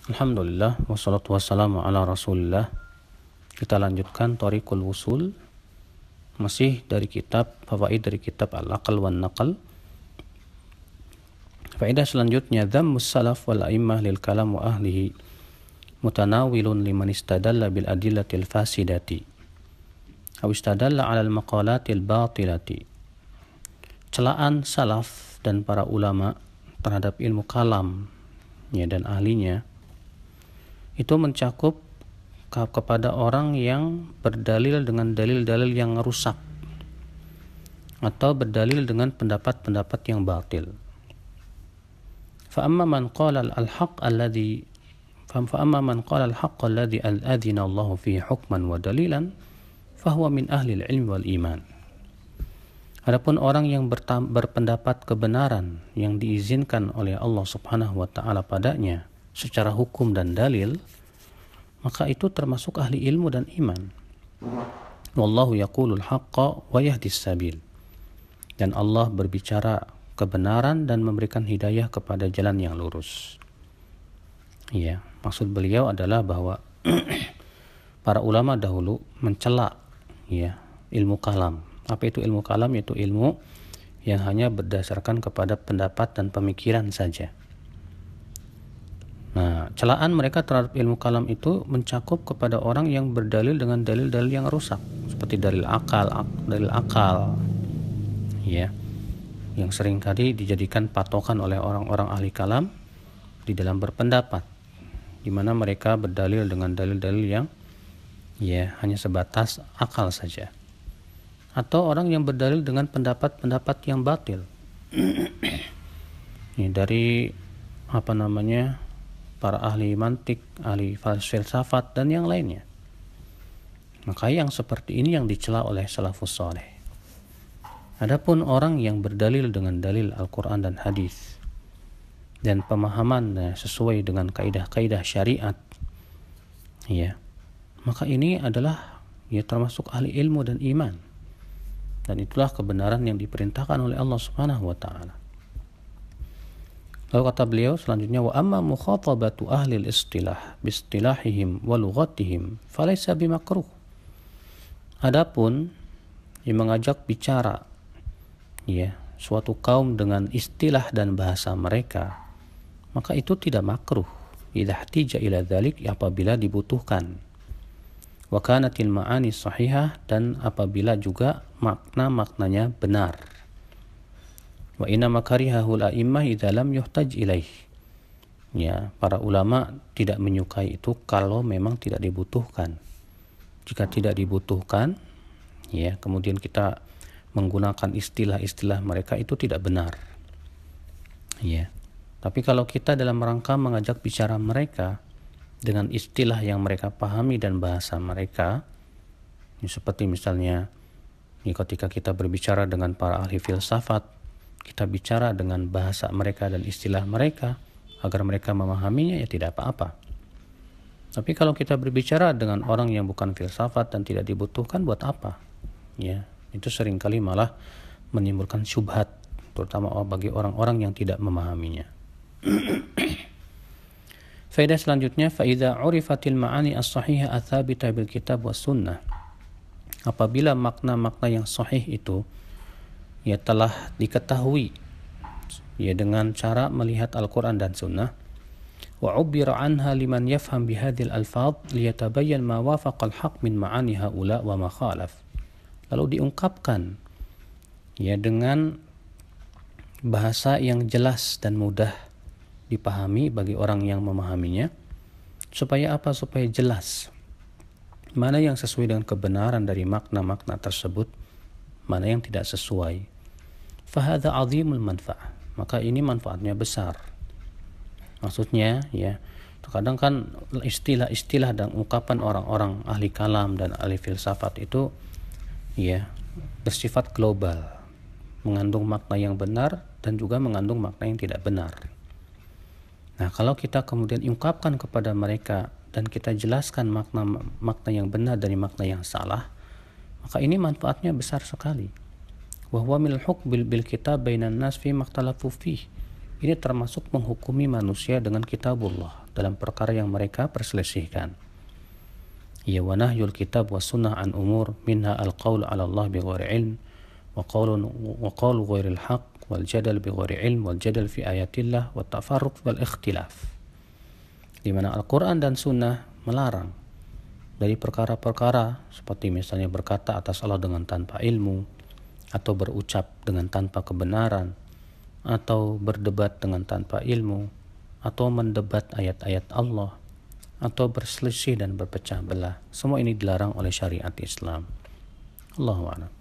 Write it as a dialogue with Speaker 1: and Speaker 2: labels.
Speaker 1: Alhamdulillah, wassalatu wassalamu ala rasulillah. Kita lanjutkan Thariqul Wusul, masih dari kitab Fawaid dari kitab Al-Aql wan Naql. Faedah selanjutnya, dhammus salaf wal a'immah lil kalam wa ahlihi mutanawilun liman istadalla bil adillatil fasidati aw istadalla ala al maqalatil batilati. Celaan salaf dan para ulama terhadap ilmu kalam dan ahlinya itu mencakup kepada orang yang berdalil dengan dalil-dalil yang rusak atau berdalil dengan pendapat-pendapat yang batil. فأما من قال الحق الذي أذن الله فيه حكما ودليلا فهو من أهل العلم والإيمان. Adapun orang yang berpendapat kebenaran yang diizinkan oleh Allah Subhanahu wa taala padanya secara hukum dan dalil, maka itu termasuk ahli ilmu dan iman. Wallahu yaqulul haqqa wa yahdis sabil. Dan Allah berbicara kebenaran dan memberikan hidayah kepada jalan yang lurus. Ya, maksud beliau adalah bahwa para ulama dahulu mencela ilmu kalam. Apa itu ilmu kalam? Yaitu ilmu yang hanya berdasarkan kepada pendapat dan pemikiran saja. Nah, celaan mereka terhadap ilmu kalam itu mencakup kepada orang yang berdalil dengan dalil-dalil yang rusak, seperti dalil akal, yang sering tadi dijadikan patokan oleh orang-orang ahli kalam di dalam berpendapat, di mana mereka berdalil dengan dalil-dalil yang hanya sebatas akal saja, atau orang yang berdalil dengan pendapat-pendapat yang batil dari para ahli mantik, ahli filsafat dan yang lainnya. Maka yang seperti ini yang dicela oleh salafus saleh. Adapun orang yang berdalil dengan dalil Al-Quran dan hadis dan pemahaman sesuai dengan kaidah-kaidah syariat, maka ini adalah termasuk ahli ilmu dan iman. Dan itulah kebenaran yang diperintahkan oleh Allah Subhanahu wa taala. Lalu kata beliau selanjutnya, wa amma mukhatabatu ahli al-istilah bi istilahihim wa lughatihim falaysa bimakruh. Adapun yang mengajak bicara suatu kaum dengan istilah dan bahasa mereka, maka itu tidak makruh idza ihtija ila dzalik, apabila dibutuhkan. Wa kanatil ma'ani sahihah, dan apabila juga maknanya benar. Wa inna makarihahul a'immah idza lam yuhtaj ilaih. Para ulama tidak menyukai itu kalau memang tidak dibutuhkan. Jika tidak dibutuhkan, kemudian kita menggunakan istilah-istilah mereka, itu tidak benar. Tapi kalau kita dalam rangka mengajak bicara mereka dengan istilah yang mereka pahami dan bahasa mereka, seperti misalnya ketika kita berbicara dengan para ahli filsafat, kita bicara dengan bahasa mereka dan istilah mereka agar mereka memahaminya, tidak apa-apa. Tapi kalau kita berbicara dengan orang yang bukan filsafat dan tidak dibutuhkan, buat apa? Itu seringkali malah menimbulkan syubhat, terutama bagi orang-orang yang tidak memahaminya. Faedah selanjutnya, fa idza urifatil ma'ani as-sahihah ats-tsabitah bil kitab was sunnah. Apabila makna-makna yang sahih itu telah diketahui dengan cara melihat Al-Qur'an dan Sunnah, wa ubbira anha liman yafham bihadhil alfaz liyatabayyan ma wafaqa al-haq min ma'ani haula wa ma khalaf. Lalu diungkapkan dengan bahasa yang jelas dan mudah dipahami bagi orang yang memahaminya. Supaya apa? Supaya jelas mana yang sesuai dengan kebenaran dari makna-makna tersebut, mana yang tidak sesuai. Fahadha azimul manfa'ah, maka ini manfaatnya besar. Maksudnya terkadang kan istilah-istilah dan ungkapan orang-orang ahli kalam dan ahli filsafat itu bersifat global, mengandung makna yang benar dan juga mengandung makna yang tidak benar. Nah, kalau kita kemudian ungkapkan kepada mereka dan kita jelaskan makna yang benar dari makna yang salah, maka ini manfaatnya besar sekali. Wa huwa minal hukm bil kitab bainan nas fi makhtalafu fih. Ini termasuk menghukumi manusia dengan kitabullah, dalam perkara yang mereka perselisihkan. Ya wa nahyul kitab was sunnah an umur minha al-qaul 'ala Allah bighairi ilm wa qaulu ghairil haqq wal jadal bighairi ilm wal jadal fi ayatillah wa tafarruq wal ikhtilaf. Di mana Al-Qur'an dan sunnah melarang dari perkara-perkara seperti misalnya berkata atas Allah dengan tanpa ilmu, atau berucap dengan tanpa kebenaran, atau berdebat dengan tanpa ilmu, atau mendebat ayat-ayat Allah, atau berselisih dan berpecah belah. Semua ini dilarang oleh syariat Islam. Allahu a'lam.